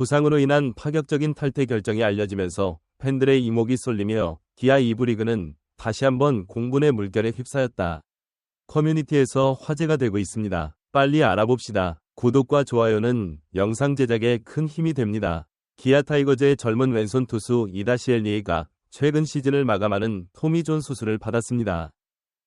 부상으로 인한 파격적인 탈퇴 결정이 알려지면서 팬들의 이목이 쏠리며 기아 2부 리그는 다시 한번 공분의 물결에 휩싸였다. 커뮤니티에서 화제가 되고 있습니다. 빨리 알아봅시다. 구독과 좋아요는 영상 제작에 큰 힘이 됩니다. 기아 타이거즈의 젊은 왼손 투수 이다시엘리가 최근 시즌을 마감하는 토미 존 수술을 받았습니다.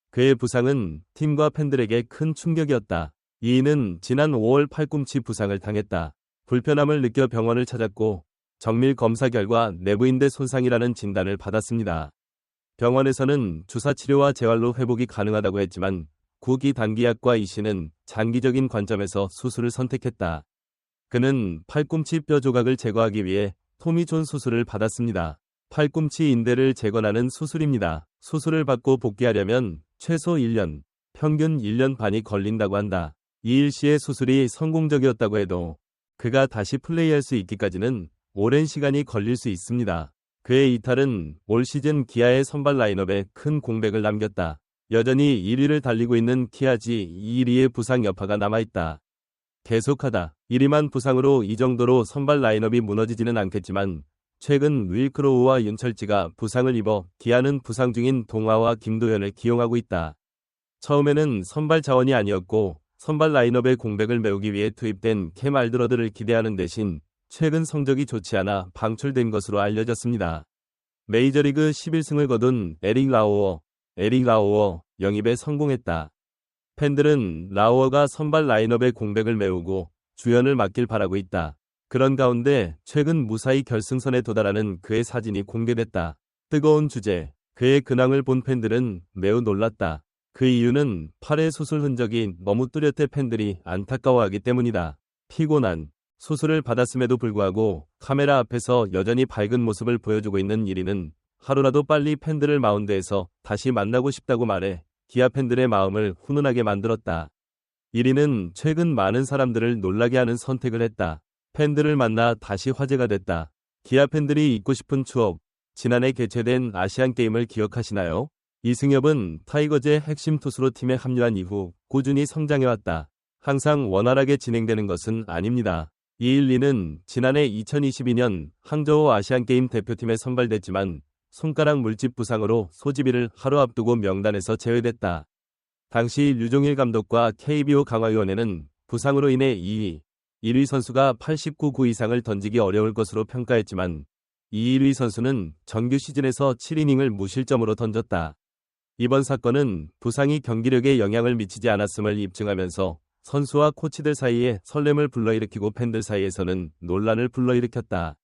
그의 부상은 팀과 팬들에게 큰 충격이었다. 이인은 지난 5월 팔꿈치 부상을 당했다. 불편함을 느껴 병원을 찾았고 정밀 검사 결과 내부인대 손상이라는 진단을 받았습니다. 병원에서는 주사치료와 재활로 회복이 가능하다고 했지만 구기 단기약과 이씨는 장기적인 관점에서 수술을 선택했다. 그는 팔꿈치 뼈 조각을 제거하기 위해 토미 존 수술을 받았습니다. 팔꿈치 인대를 재건하는 수술입니다. 수술을 받고 복귀하려면 최소 1년, 평균 1년 반이 걸린다고 한다. 이일 씨의 수술이 성공적이었다고 해도 그가 다시 플레이할 수 있기까지는 오랜 시간이 걸릴 수 있습니다. 그의 이탈은 올 시즌 기아의 선발 라인업에 큰 공백을 남겼다. 여전히 1위를 달리고 있는 키아지 이일이의 부상 여파가 남아있다. 계속하다. 이리만 부상으로 이 정도로 선발 라인업이 무너지지는 않겠지만 최근 윌크로우와 윤철지가 부상을 입어 기아는 부상 중인 동아와 김도현을 기용하고 있다. 처음에는 선발 자원이 아니었고 선발 라인업의 공백을 메우기 위해 투입된 캠 알드러드를 기대하는 대신 최근 성적이 좋지 않아 방출된 것으로 알려졌습니다. 메이저리그 11승을 거둔 에릭 라우어 영입에 성공했다. 팬들은 라우어가 선발 라인업의 공백을 메우고 주연을 맡길 바라고 있다. 그런 가운데 최근 무사히 결승선에 도달하는 그의 사진이 공개됐다. 뜨거운 주제, 그의 근황을 본 팬들은 매우 놀랐다. 그 이유는 팔의 수술 흔적이 너무 뚜렷해 팬들이 안타까워하기 때문이다. 피곤한 수술을 받았음에도 불구하고 카메라 앞에서 여전히 밝은 모습을 보여주고 있는 이리는 하루라도 빨리 팬들을 마운드에서 다시 만나고 싶다고 말해 기아 팬들의 마음을 훈훈하게 만들었다. 이리는 최근 많은 사람들을 놀라게 하는 선택을 했다. 팬들을 만나 다시 화제가 됐다. 기아 팬들이 잊고 싶은 추억, 지난해 개최된 아시안게임을 기억하시나요? 이승엽은 타이거즈의 핵심 투수로 팀에 합류한 이후 꾸준히 성장해왔다. 항상 원활하게 진행되는 것은 아닙니다. 이일리는 지난해 2022년 항저우 아시안게임 대표팀에 선발됐지만 손가락 물집 부상으로 소집일을 하루 앞두고 명단에서 제외됐다. 당시 류종일 감독과 KBO 강화위원회는 부상으로 인해 2위, 1위 선수가 89구 이상을 던지기 어려울 것으로 평가했지만 1위 선수는 정규 시즌에서 7이닝을 무실점으로 던졌다. 이번 사건은 부상이 경기력에 영향을 미치지 않았음을 입증하면서 선수와 코치들 사이에 설렘을 불러일으키고 팬들 사이에서는 논란을 불러일으켰다.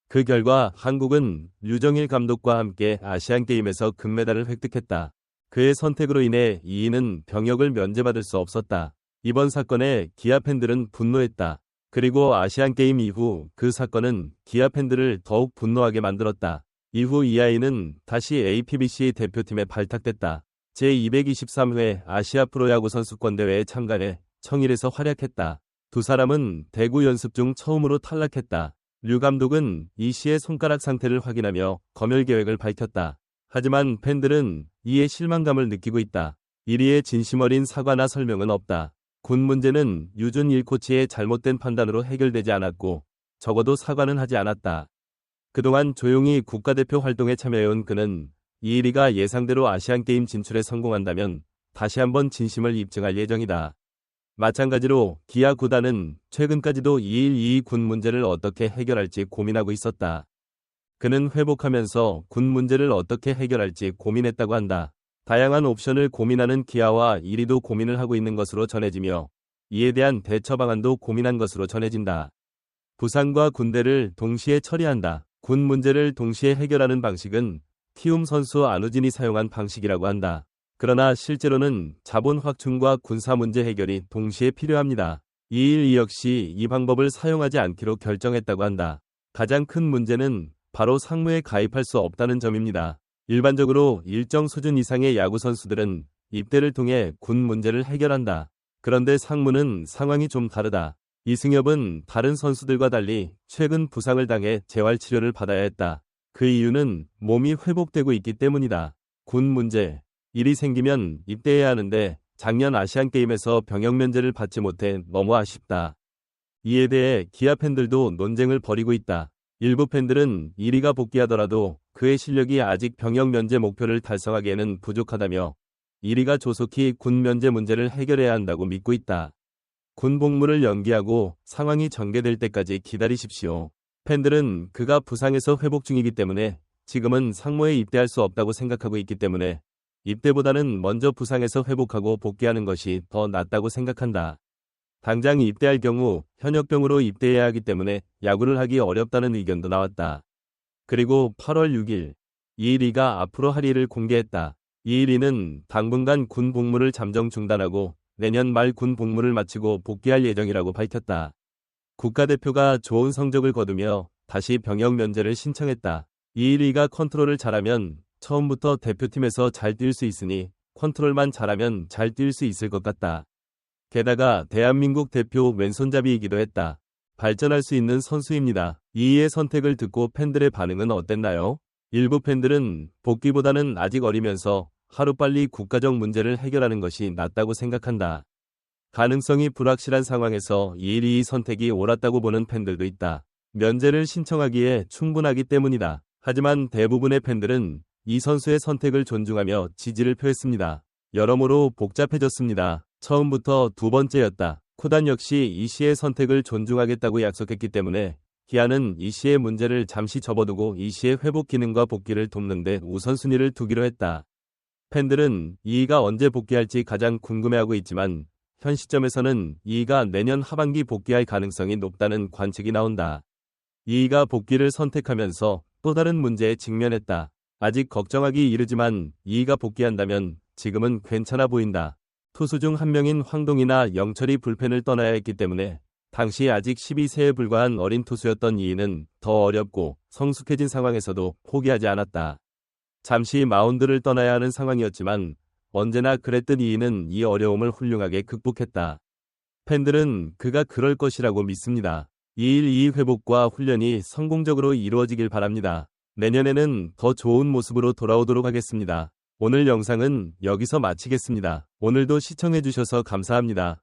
그 결과 한국은 류정일 감독과 함께 아시안게임에서 금메달을 획득했다. 그의 선택으로 인해 이인은 병역을 면제받을 수 없었다. 이번 사건에 기아 팬들은 분노했다. 그리고 아시안게임 이후 그 사건은 기아 팬들을 더욱 분노하게 만들었다. 이후 이아이는 다시 APBC 대표팀에 발탁됐다. 제223회 아시아 프로야구 선수권대회에 참가해 청일에서 활약했다. 두 사람은 대구 연습 중 처음으로 탈락했다. 류 감독은 이 씨의 손가락 상태를 확인하며 검열 계획을 밝혔다. 하지만 팬들은 이에 실망감을 느끼고 있다. 이리의 진심 어린 사과나 설명은 없다. 군 문제는 유준 1코치의 잘못된 판단으로 해결되지 않았고 적어도 사과는 하지 않았다. 그동안 조용히 국가대표 활동에 참여해온 그는 이일이가 예상대로 아시안게임 진출에 성공한다면 다시 한번 진심을 입증할 예정이다. 마찬가지로 기아 구단은 최근까지도 212 군 문제를 어떻게 해결할지 고민하고 있었다. 그는 회복하면서 군 문제를 어떻게 해결할지 고민했다고 한다. 다양한 옵션을 고민하는 기아와 이리도 고민을 하고 있는 것으로 전해지며 이에 대한 대처 방안도 고민한 것으로 전해진다. 부상과 군대를 동시에 처리한다. 군 문제를 동시에 해결하는 방식은 키움 선수 안우진이 사용한 방식이라고 한다. 그러나 실제로는 자본 확충과 군사 문제 해결이 동시에 필요합니다. 이일 역시 이 방법을 사용하지 않기로 결정했다고 한다. 가장 큰 문제는 바로 상무에 가입할 수 없다는 점입니다. 일반적으로 일정 수준 이상의 야구 선수들은 입대를 통해 군 문제를 해결한다. 그런데 상무는 상황이 좀 다르다. 이승엽은 다른 선수들과 달리 최근 부상을 당해 재활치료를 받아야 했다. 그 이유는 몸이 회복되고 있기 때문이다. 군 문제. 일이 생기면 입대해야 하는데 작년 아시안게임에서 병역 면제를 받지 못해 너무 아쉽다. 이에 대해 기아 팬들도 논쟁을 벌이고 있다. 일부 팬들은 1위가 복귀하더라도 그의 실력이 아직 병역 면제 목표를 달성하기에는 부족하다며 1위가 조속히 군 면제 문제를 해결해야 한다고 믿고 있다. 군 복무를 연기하고 상황이 전개될 때까지 기다리십시오. 팬들은 그가 부상에서 회복 중이기 때문에 지금은 상무에 입대할 수 없다고 생각하고 있기 때문에 입대보다는 먼저 부상에서 회복하고 복귀하는 것이 더 낫다고 생각한다. 당장 입대할 경우 현역병으로 입대해야 하기 때문에 야구를 하기 어렵다는 의견도 나왔다. 그리고 8월 6일 이일이가 앞으로 할 일을 공개했다. 이일이는 당분간 군 복무를 잠정 중단하고 내년 말 군 복무를 마치고 복귀할 예정이라고 밝혔다. 국가대표가 좋은 성적을 거두며 다시 병역 면제를 신청했다. 이일이가 컨트롤을 잘하면 처음부터 대표팀에서 잘 뛸 수 있으니 컨트롤만 잘하면 잘 뛸 수 있을 것 같다. 게다가 대한민국 대표 왼손잡이이기도 했다. 발전할 수 있는 선수입니다. 이의 선택을 듣고 팬들의 반응은 어땠나요? 일부 팬들은 복귀보다는 아직 어리면서 하루빨리 국가적 문제를 해결하는 것이 낫다고 생각한다. 가능성이 불확실한 상황에서 이의 선택이 옳았다고 보는 팬들도 있다. 면제를 신청하기에 충분하기 때문이다. 하지만 대부분의 팬들은 이 선수의 선택을 존중하며 지지를 표했습니다. 여러모로 복잡해졌습니다. 처음부터 두 번째였다. 쿠단 역시 이씨의 선택을 존중하겠다고 약속했기 때문에 기아는 이씨의 문제를 잠시 접어두고 이씨의 회복 기능과 복귀를 돕는 데 우선순위를 두기로 했다. 팬들은 이이가 언제 복귀할지 가장 궁금해하고 있지만 현 시점에서는 이이가 내년 하반기 복귀할 가능성이 높다는 관측이 나온다. 이이가 복귀를 선택하면서 또 다른 문제에 직면했다. 아직 걱정하기 이르지만 이이가 복귀한다면 지금은 괜찮아 보인다. 투수 중 한 명인 황동이나 영철이 불펜을 떠나야 했기 때문에 당시 아직 12세에 불과한 어린 투수였던 이이는 더 어렵고 성숙해진 상황에서도 포기하지 않았다. 잠시 마운드를 떠나야 하는 상황이었지만 언제나 그랬던 이이는 이 어려움을 훌륭하게 극복했다. 팬들은 그가 그럴 것이라고 믿습니다. 2일 2위 회복과 훈련이 성공적으로 이루어지길 바랍니다. 내년에는 더 좋은 모습으로 돌아오도록 하겠습니다. 오늘 영상은 여기서 마치겠습니다. 오늘도 시청해주셔서 감사합니다.